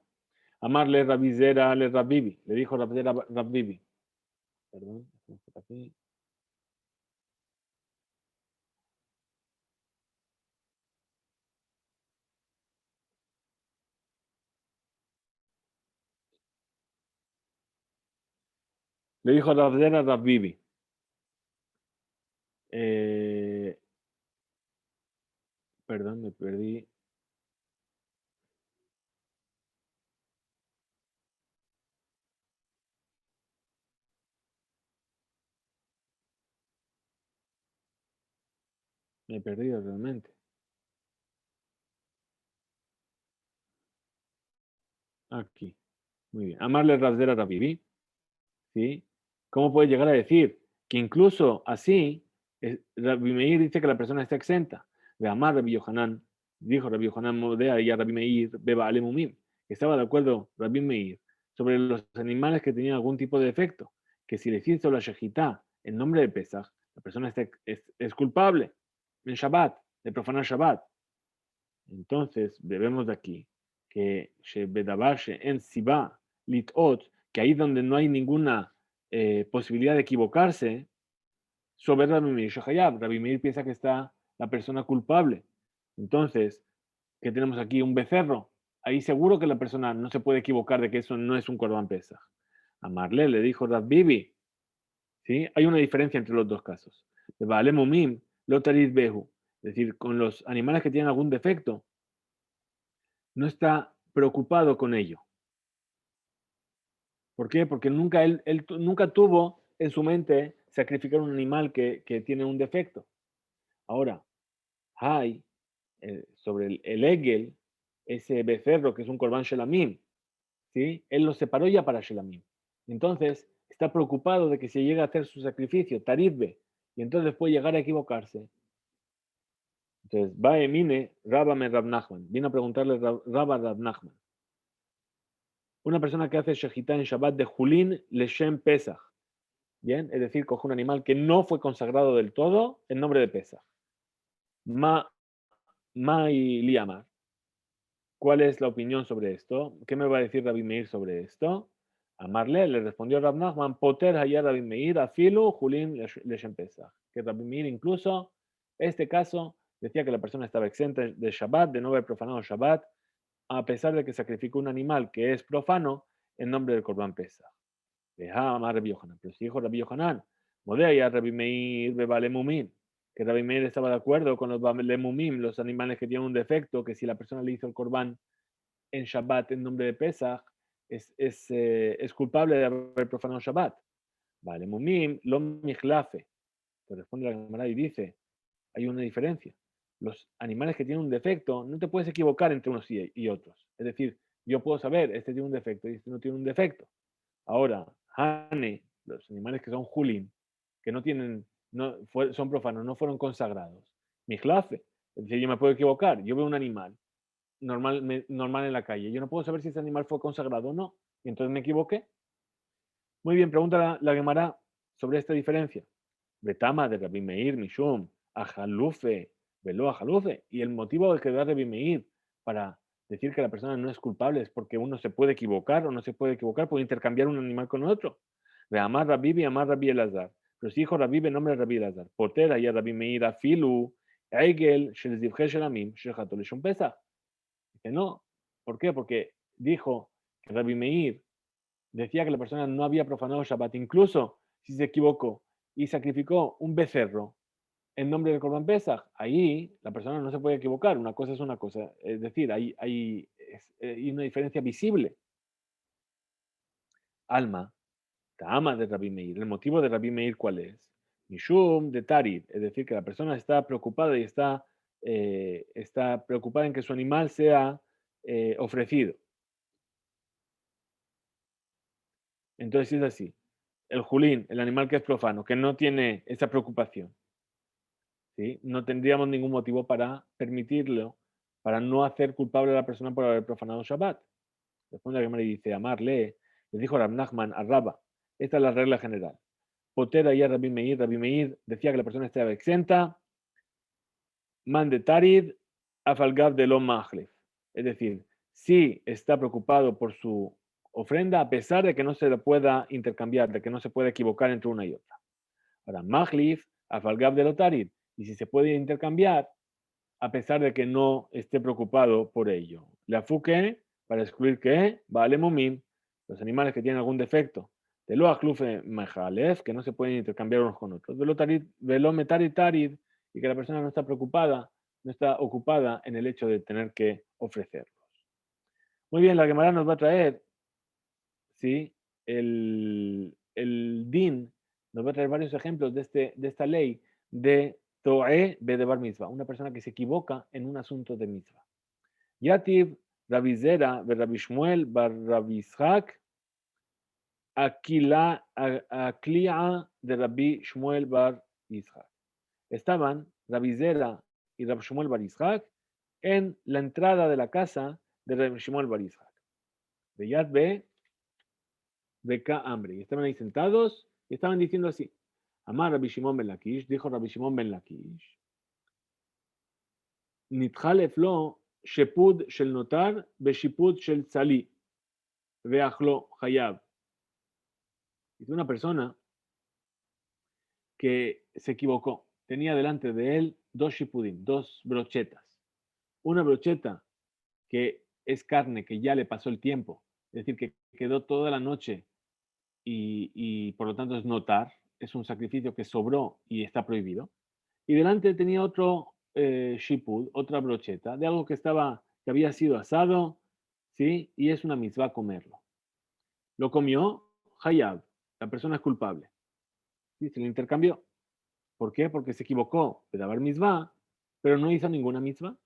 Amarle Rabbi Zera le Rabbibi. Le dijo Rabbi Zera Rabbibi. Perdón, aquí. Le dijo Rabbi Zera Rabbibi. Perdón, me perdí. Me he perdido realmente. Aquí. Muy bien. Amarle Rabzera Rabibi. ¿Sí? ¿Cómo puede llegar a decir que incluso así, Rabbi Meir dice que la persona está exenta? De amar Rabbi Yohanan. Dijo Rabbi Yohanan Modea y a Rabbi Meir, Beba Alemumim. Estaba de acuerdo Rabbi Meir sobre los animales que tenían algún tipo de defecto. Que si les hizo la shejitá en nombre de Pesach, la persona es culpable en Shabbat, de profanar Shabbat. Entonces, debemos de aquí que en Siba, Litot, que ahí donde no hay ninguna posibilidad de equivocarse, sobre Rabbi Meir Shahayab. Rabbi Meir piensa que está la persona culpable. Entonces, ¿qué tenemos aquí? Un becerro. Ahí seguro que la persona no se puede equivocar de que eso no es un Corban Pesach. A Marle le dijo Rabbibi, ¿sí? Hay una diferencia entre los dos casos. De Baale Mumim, Lotarit Behu. Es decir, con los animales que tienen algún defecto, no está preocupado con ello. ¿Por qué? Porque nunca él nunca tuvo en su mente sacrificar un animal que tiene un defecto. Ahora, hay sobre el Egel, ese becerro que es un Corban Shelamim, ¿sí? Él lo separó ya para Shelamim. Entonces, está preocupado de que si llega a hacer su sacrificio, Taritbe, y entonces puede llegar a equivocarse. Entonces, va Emine, Rabame Rab Nachman. Vino a preguntarle Rabba Rab Nachman. Una persona que hace Shejitá en Shabbat de Julín Leshem Pesach. Bien, es decir, coge un animal que no fue consagrado del todo en nombre de Pesach. Ma y Liamar. ¿Cuál es la opinión sobre esto? ¿Qué me va a decir Rabbi Meir sobre esto? Amarle le respondió Rab Nachman, Poter hayá Rabbi Meir, afilu Julín Leshem Pesach. Que Rabbi Meir incluso, este caso, decía que la persona estaba exenta de Shabbat, de no haber profanado Shabbat, a pesar de que sacrificó un animal que es profano en nombre del Corban Pesach. Amar Rabbi Yohanan. Pero si dijo Rabbi Yohanan, Modea ya Rabbi Meir Bebalemumim, que Rabbi Meir estaba de acuerdo con los Balemumim, los animales que tienen un defecto, que si la persona le hizo el Corban en Shabbat en nombre de Pesach, es culpable de haber profanado Shabbat. Balemumim, lo michlafe. Responde la Gemara y dice, hay una diferencia. Los animales que tienen un defecto, no te puedes equivocar entre unos y otros. Es decir, yo puedo saber, este tiene un defecto y este no tiene un defecto. Ahora, Hane, los animales que son Julin, que no tienen, son profanos, no fueron consagrados. Mijlafe, es decir, yo me puedo equivocar. Yo veo un animal normal en la calle. Yo no puedo saber si ese animal fue consagrado o no. Y entonces me equivoqué. Muy bien, pregunta la Gemara sobre esta diferencia. Betama de Rabbi Meir, Mishum, Ajalufe, Velo Ajalufe. Y el motivo que da Rabbi Meir para decir que la persona no es culpable es porque uno se puede equivocar o no se puede equivocar, puede intercambiar un animal con otro. De amar Rabbi y amar Rabbi Elazar. Pero si dijo Rabbi nombre Rabbi Elazar. Potera y Rabbi Meir afilu, Eigel, shel zivche shelamim, shechato leshon pesach. Dice no. ¿Por qué? Porque dijo que Rabbi Meir decía que la persona no había profanado Shabbat, incluso si se equivocó y sacrificó un becerro en nombre del Corban Pesach, ahí la persona no se puede equivocar, una cosa es una cosa, es decir, hay una diferencia visible. Alma, Ta'ama de Rabbi Meir, el motivo de Rabbi Meir, ¿cuál es? Mishum de Tarid, es decir, que la persona está preocupada y está preocupada en que su animal sea ofrecido. Entonces es así, el julín, el animal que es profano, que no tiene esa preocupación, ¿sí? No tendríamos ningún motivo para permitirlo, para no hacer culpable a la persona por haber profanado Shabbat. Responde la Gemara y dice, Amarle, le dijo Rab Nachman a Rabba, esta es la regla general. Potera y Rabbi Meir decía que la persona estaba exenta, man de tarid, afalgav de lo machlef. Es decir, si está preocupado por su ofrenda, a pesar de que no se le pueda intercambiar, de que no se pueda equivocar entre una y otra. Ahora, machlif, afalgav de lo tarid. Y si se puede intercambiar, a pesar de que no esté preocupado por ello. La fuque, para excluir que, vale mumim, los animales que tienen algún defecto, de lo aclufe mejalef, que no se pueden intercambiar unos con otros, de lo metarit tarid, y que la persona no está preocupada, no está ocupada en el hecho de tener que ofrecerlos. Muy bien, la Gemara nos va a traer, ¿sí? El din nos va a traer varios ejemplos de esta ley de To'e Bedebar Mitzvah, una persona que se equivoca en un asunto de mitzvah. Yativ Rabbi Zera Rabbi Shmuel bar Rabbi Ishak Aklia de Rabbi Shmuel bar Ishak. Estaban Rabbi Zera y Rabbi Shmuel bar Ishak en la entrada de la casa de Rabbi Shmuel bar Ishak. De Yad Be, Beka Amri. Estaban ahí sentados y estaban diciendo así. Amar Rabbi Shimon ben Lakish, dijo Rabbi Shimon ben Lakish, נתחלף לו שיפוד של נותר בשיפוד של צלי, ואכלו חייב. Es una persona que se equivocó. Tenía delante de él dos shipudim, dos brochetas. Una brocheta que es carne que ya le pasó el tiempo, es decir, que quedó toda la noche y por lo tanto es notar, es un sacrificio que sobró y está prohibido. Y delante tenía otro shipud, otra brocheta, de algo que había sido asado, ¿sí? Y es una mitzvah comerlo. Lo comió Hayab, la persona es culpable. ¿Sí? Se lo intercambió. ¿Por qué? Porque se equivocó de dar mitzvah, pero no hizo ninguna mitzvah.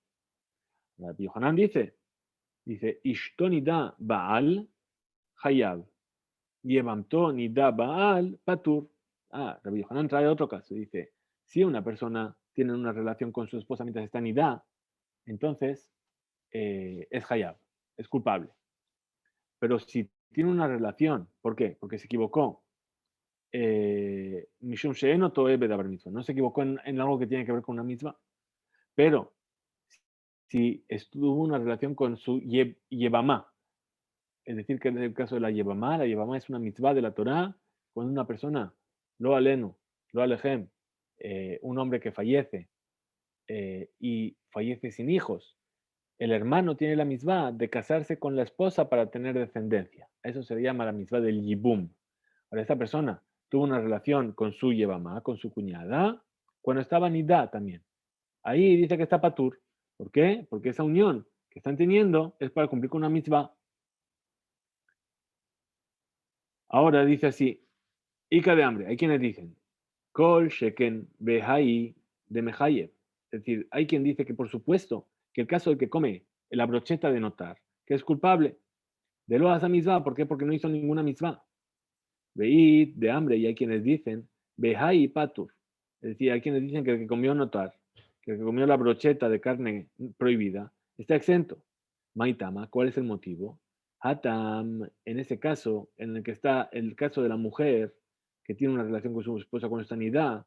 Rabbi Yohanan dice, Ishto nida Baal Hayab, Yevamto nida Baal Patur. Rabbi Yohanan trae otro caso, dice, si una persona tiene una relación con su esposa mientras está en nida, entonces es Hayab, es culpable. Pero si tiene una relación, ¿por qué? Porque se equivocó. Mishum she'eno to'e bedavar mitzvah. No se equivocó en algo que tiene que ver con una mitzvah. Pero si estuvo una relación con su yebamá, es decir, que en el caso de la yebamá es una mitzvah de la Torá, cuando una persona, lo aleno, lo alejem, un hombre que fallece y fallece sin hijos, el hermano tiene la mitzvah de casarse con la esposa para tener descendencia. Eso se llama la mitzvah del yibum. Ahora, esta persona tuvo una relación con su yebamá, con su cuñada, cuando estaba nidá también. Ahí dice que está patur. ¿Por qué? Porque esa unión que están teniendo es para cumplir con una mitzvah. Ahora dice así, Ica de hambre. Hay quienes dicen, Kol sheken behai de mehayev. Es decir, hay quien dice que por supuesto que el caso del que come la brocheta de notar, que es culpable, de lo hace mitzvah. ¿Por qué? Porque no hizo ninguna mitzvah. Veid de hambre. Y hay quienes dicen, behai patur. Es decir, hay quienes dicen que el que comió notar, que el que comió la brocheta de carne prohibida, está exento. Maitama, ¿cuál es el motivo? Hatam, en ese caso, en el que está el caso de la mujer que tiene una relación con su esposa con sanidad,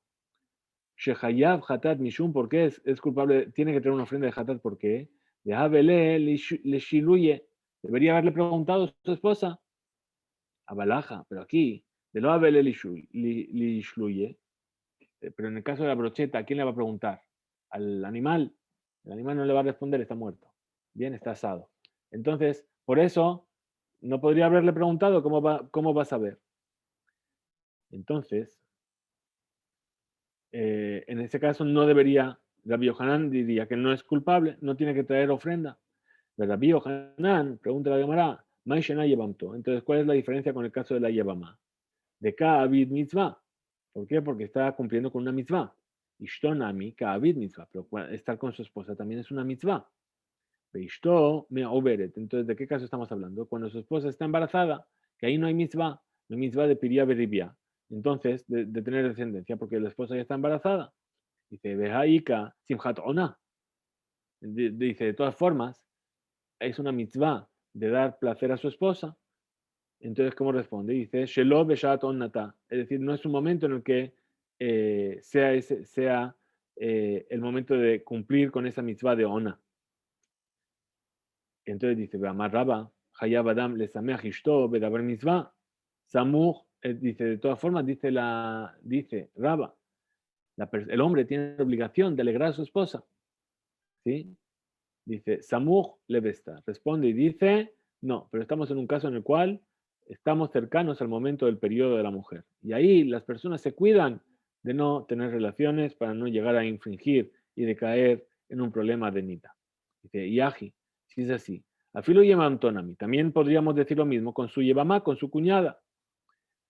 Shehayav Hatat Mishum, ¿por qué es culpable? Tiene que tener una ofrenda de Hatat, ¿por qué? Le shiluye. Debería haberle preguntado a su esposa, a Balaja, pero aquí, de lo Abele li shluye, pero en el caso de la brocheta, ¿a quién le va a preguntar? Al animal. El animal no le va a responder, está muerto. Bien, está asado. Entonces, por eso, no podría haberle preguntado cómo va a saber. Entonces, en ese caso no debería, Rabbi Yohanan diría que no es culpable, no tiene que traer ofrenda. De Rabbi Yohanan, pregunta la Gemara, Maishena Yevamto. Entonces, ¿cuál es la diferencia con el caso de la Yevamá? De Ka'avid Mitzvah. ¿Por qué? Porque está cumpliendo con una mitzvah. Ishtonami Ka'avid Mitzvah. Pero estar con su esposa también es una mitzvah. Ishto me oberet. Entonces, ¿de qué caso estamos hablando? Cuando su esposa está embarazada, que ahí no hay mitzvah, no hay mitzvah de piria beribia. Entonces, de tener descendencia, porque la esposa ya está embarazada. Dice, Behaika Simchat Ona. Dice, de todas formas, es una mitzvah de dar placer a su esposa. Entonces, ¿cómo responde? Dice, Shelo Beshat Onnata. Es decir, no es un momento en el que sea el momento de cumplir con esa mitzvah de Ona. Entonces dice, Be'amar Rabba, Hayab Adam le sameach ishto bedaber mitzvah. Samuch, dice, de todas formas, dice Rabba, el hombre tiene la obligación de alegrar a su esposa. ¿Sí? Dice, Samuch le besta. Responde y dice, no, pero estamos en un caso en el cual estamos cercanos al momento del periodo de la mujer. Y ahí las personas se cuidan de no tener relaciones para no llegar a infringir y de caer en un problema de nita. Dice, Yaji, si es así, afilo llevan tonami, también podríamos decir lo mismo con su yevamá, con su cuñada.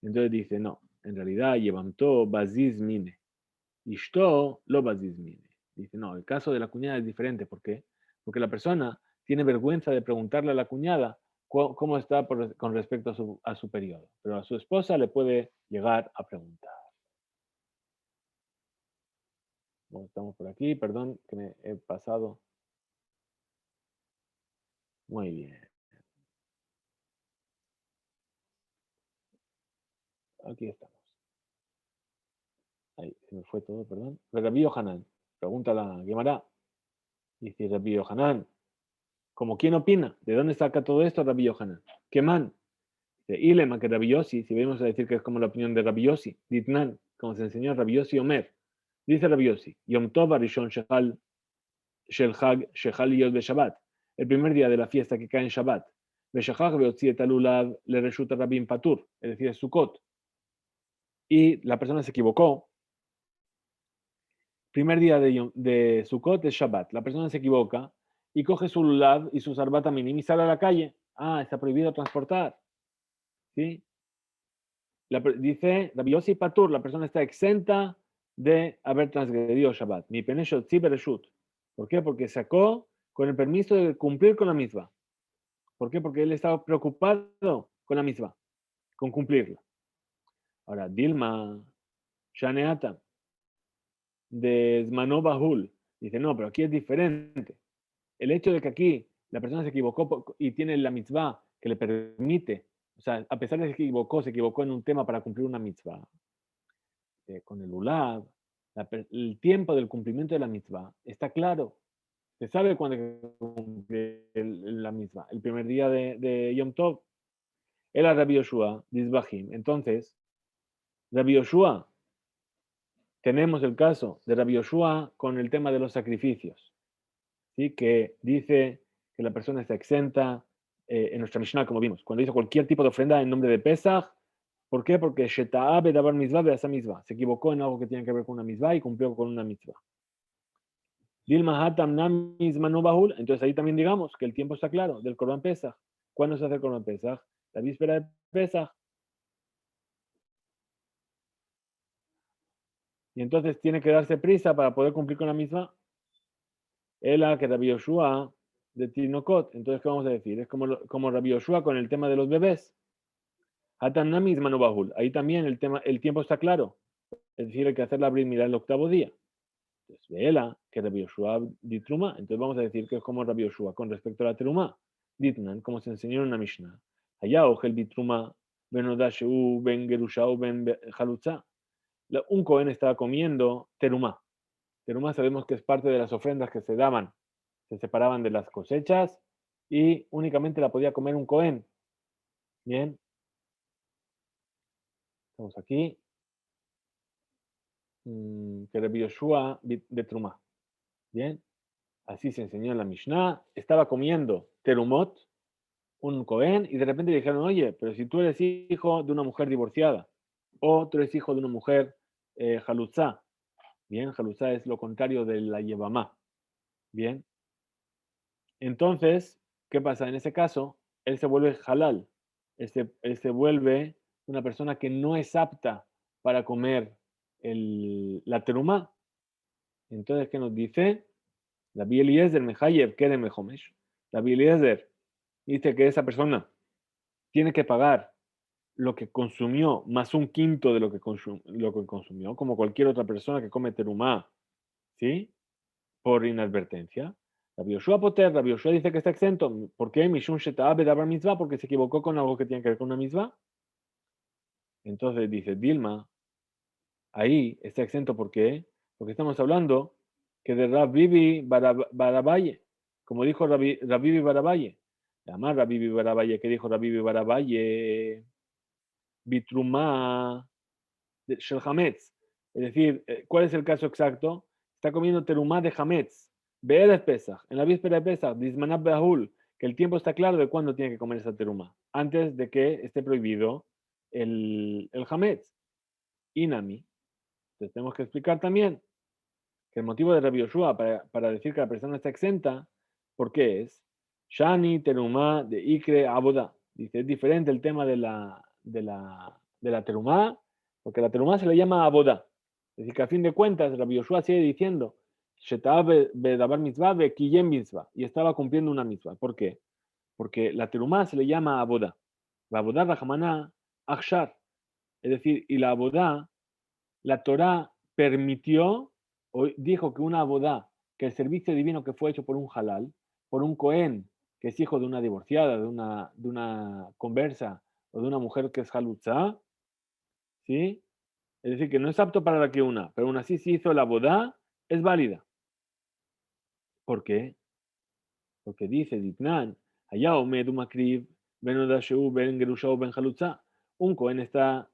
Entonces dice, no, en realidad yevamto baziz mine, ishto lo baziz mine. Dice, no, el caso de la cuñada es diferente. ¿Por qué? Porque la persona tiene vergüenza de preguntarle a la cuñada cómo está con respecto a su periodo. Pero a su esposa le puede llegar a preguntar. Bueno, estamos por aquí, perdón que me he pasado. Muy bien. Aquí estamos. Ahí, se me fue todo, perdón. Rabbi Yohanan, pregunta la Gemara. Dice Rabbi Yohanan, ¿como quién opina? ¿De dónde saca todo esto Rabbi Yohanan? ¿Qué man? Ilema que Rabbi Yossi, si venimos a decir que es como la opinión de Rabbi Yossi, Ditnan, como se enseñó Rabbi Yossi Omer, dice Rabbi Yossi, Yom Tov Arishon Shel Hag Shechal Yod Shabbat, el primer día de la fiesta que cae en Shabbat, Beshachach Beotzi et Alulav le resulta Rabin Patur, es decir, Sukkot, y la persona se equivocó. Primer día de Sukkot es Shabbat, la persona se equivoca y coge su lulav y su sarbat minim y sale a la calle. Ah, está prohibido transportar. ¿Sí? Dice Rabbi Yossi Patur, la persona está exenta de haber transgredido Shabbat. Mi peneshot bereshut. ¿Por qué? Porque sacó con el permiso de cumplir con la misma. ¿Por qué? Porque él estaba preocupado con la misma, con cumplirla. Ahora, Dilma Shaneata de Zmanó Bahul dice, no, pero aquí es diferente. El hecho de que aquí la persona se equivocó y tiene la mitzvah que le permite, o sea, a pesar de que se equivocó en un tema para cumplir una mitzvah, con el ULAB, el tiempo del cumplimiento de la mitzvah está claro. Se sabe cuándo hay que cumplir la mitzvah. El primer día de Yom Tov, era Rabbi Yoshua, Dizbahim. Entonces, Rabbi Yoshua, tenemos el caso de Rabbi Yoshua con el tema de los sacrificios, ¿sí? Que dice que la persona está exenta, en nuestra Mishnah, como vimos, cuando hizo cualquier tipo de ofrenda en nombre de Pesach. ¿Por qué? Porque Sheta'a bedavar mitzvah beasa mitzvah. Se equivocó en algo que tiene que ver con una mitzvah y cumplió con una mitzvah. Dilma hatam nam mizmanu bahul. Entonces ahí también digamos que el tiempo está claro del Corban Pesach. ¿Cuándo se hace el Corban Pesach? La víspera de Pesach. Y entonces tiene que darse prisa para poder cumplir con la misma. Ela que Rabbi Yoshua de Tinokot. Entonces, ¿qué vamos a decir? Es como Rabbi Yoshua con el tema de los bebés. Hatam nam mizmanu bahul. Ahí también el tiempo está claro. Es decir, hay que hacer la brit milá el octavo día. Entonces, vela que Rabbi Yoshua di Truma. Entonces vamos a decir que es como Rabbi Yoshua con respecto a la Truma. Ditnan, como se enseñó en una Mishnah. Allá ojel bitruma ben odasheu ben gerushau ben jalutza. Un Cohen estaba comiendo terumá. Terumá sabemos que es parte de las ofrendas que se daban se separaban de las cosechas y únicamente la podía comer un Cohen. Bien, estamos aquí. Que Rabbi Yoshua de Trumá. Bien, así se enseñó en la Mishnah. Estaba comiendo terumot, un Cohen, y de repente le dijeron, oye, pero si tú eres hijo de una mujer divorciada, o tú eres hijo de una mujer jaluzá. Bien, jaluzá es lo contrario de la yevamá. Bien, entonces, ¿qué pasa? En ese caso, él se vuelve halal. Él se vuelve una persona que no es apta para comer la terumá. Entonces, ¿qué nos dice? Rabbi Eliezer Mehayev Kerem Mehomesh. Rabbi Eliezer dice que esa persona tiene que pagar lo que consumió más un quinto de lo que consumió, como cualquier otra persona que come terumá, ¿sí? Por inadvertencia. Rabbi Yoshua Poter, Rabbi Yoshua dice que está exento. ¿Por qué? Mishum Sheta'a Bedabar Mitzvah, porque se equivocó con algo que tiene que ver con una mitzvah. Entonces dice Dilma, ahí está exento. ¿Por qué? Porque estamos hablando que de Rabbi Barabaye, como dijo Rabbi Barabaye. Además, Rabbi Barabaye, ¿qué dijo Rabbi Barabaye? Bitrumá Shel Hametz. Es decir, ¿cuál es el caso exacto? Está comiendo terumá de Hametz. Be'erev Pesach, en la víspera de Pesach, Dismanab Be'ahul, que el tiempo está claro de cuándo tiene que comer esa terumá, antes de que esté prohibido el Hametz. Inami. Entonces tenemos que explicar también que el motivo de Rabbi Yoshua para decir que la persona está exenta, ¿por qué es? Shani terumá de Ikre Aboda. Dice, es diferente el tema de la terumá, porque la terumá se le llama Aboda. Es decir, que a fin de cuentas, Rabbi Yoshua sigue diciendo, Bedabar mitzvah, Bekiyem mitzvah, y estaba cumpliendo una mitzvah. ¿Por qué? Porque la terumá se le llama Aboda. La Aboda Rahmaná Akshar. Es decir, y la Aboda, la Torah permitió, o dijo que una abodá, que el servicio divino que fue hecho por un halal, por un cohen, que es hijo de una divorciada, de una conversa, o de una mujer que es halutza, ¿sí? Es decir, que no es apto para la que una, pero aún así si hizo la abodá, es válida. ¿Por qué? Porque dice Ditnan, allá Omed Makriv, Ben Odasheu, Ben Gerushau, Ben Halutza, un cohen está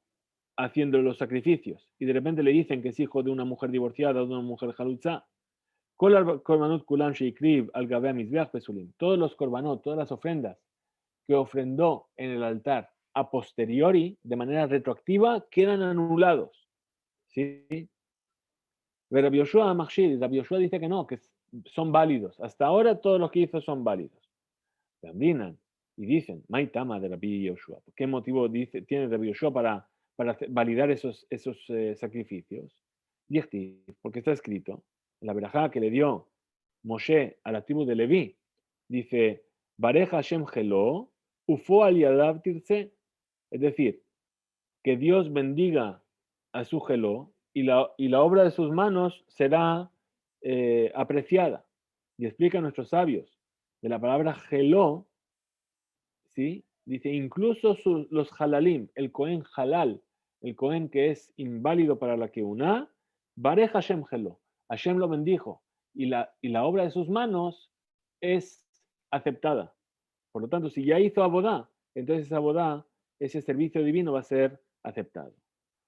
haciendo los sacrificios y de repente le dicen que es hijo de una mujer divorciada o de una mujer halutza. Todos los korbanot, todas las ofrendas que ofrendó en el altar a posteriori, de manera retroactiva, quedan anulados. ¿Sí? Rabbi Yoshua dice que no, que son válidos. Hasta ahora todos los que hizo son válidos. También y dicen, Maitama de Rabbi Yoshua. ¿Qué motivo tiene Rabbi Yoshua para validar esos sacrificios? Porque está escrito en la verajá que le dio Moshe a la tribu de Leví, dice, Bareja Hashem Gelo, Ufo al Yadav Tirse, es decir, que Dios bendiga a su Gelo y la obra de sus manos será apreciada. Y explica a nuestros sabios de la palabra Gelo, ¿sí? Dice, incluso los halalim, el Cohen halal, el Cohen que es inválido para la Keuná, Barej Hashem Gelo, Hashem lo bendijo, y la obra de sus manos es aceptada. Por lo tanto, si ya hizo abodá, entonces esa abodá, ese servicio divino va a ser aceptado.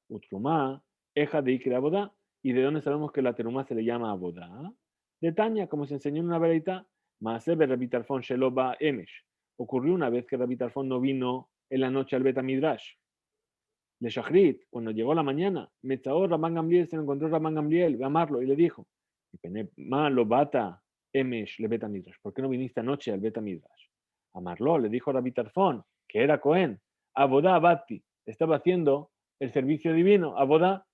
Utrumá, eja de ikre abodá, ¿y de dónde sabemos que la terumá se le llama abodá? De Tania, como se enseñó en una vereita, Maaseh Rabbi Tarfon Sheloba Emesh. Ocurrió una vez que Rabbi Tarfon no vino en la noche al Bet Midrash. Le Shachrit, cuando llegó la mañana, Metzaor Rabban Gamliel, se lo encontró Rabban Gamliel, a amarlo, y le dijo, Ma lo bata Emesh le Bet Midrash. ¿Por qué no viniste anoche al Bet Midrash? Amarlo, le dijo Rabbi Tarfon, que era Cohen, Abodá Bati, estaba haciendo el servicio divino, Abodá.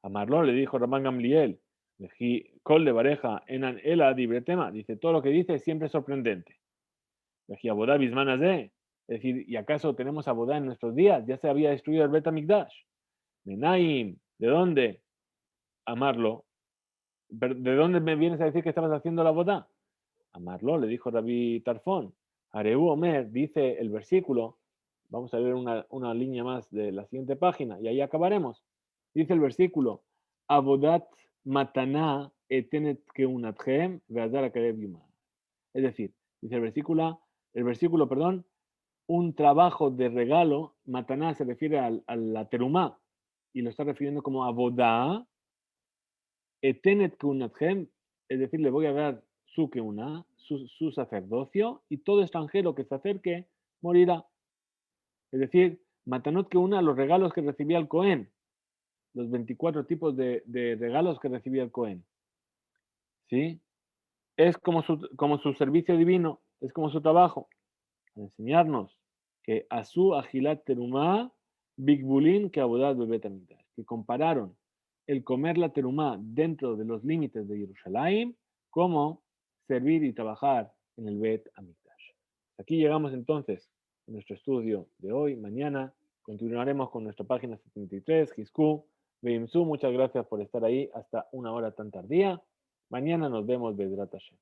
Amarlo, le dijo Rabban Gamliel, Kol de Bareja, Enan Ela Dibretema, dice, todo lo que dice es siempre sorprendente. Dije, Abodá Bismanazé, es decir, ¿y acaso tenemos Abodá en nuestros días? Ya se había destruido el Bet Mikdash. Menaim, ¿de dónde? Amarlo. ¿De dónde me vienes a decir que estabas haciendo la Abodá? Amarlo, le dijo Rabbi Tarfón. Areu Omer, dice el versículo, vamos a leer una línea más de la siguiente página y ahí acabaremos. Dice el versículo, Abodat matana etenet keunatchem ve'adar akarev yuma. Es decir, dice el versículo, perdón, un trabajo de regalo, mataná se refiere a la terumá, y lo está refiriendo como abodá, etenet kunathem, es decir, le voy a dar su keuna, su sacerdocio, y todo extranjero que se acerque morirá. Es decir, matanot keuna, los regalos que recibía el Cohen, los 24 tipos de regalos que recibía el Cohen. ¿Sí? Es como su servicio divino, es como su trabajo, enseñarnos que Asu Agilat Terumá, Bigbulin que Abodat Bebet Amidash, que compararon el comer la terumá dentro de los límites de Jerusalén como servir y trabajar en el Bet Amidash. Aquí llegamos entonces a nuestro estudio de hoy. Mañana continuaremos con nuestra página 73, Gisku, Beimsu. Muchas gracias por estar ahí hasta una hora tan tardía. Mañana nos vemos, Bedrat Hashem.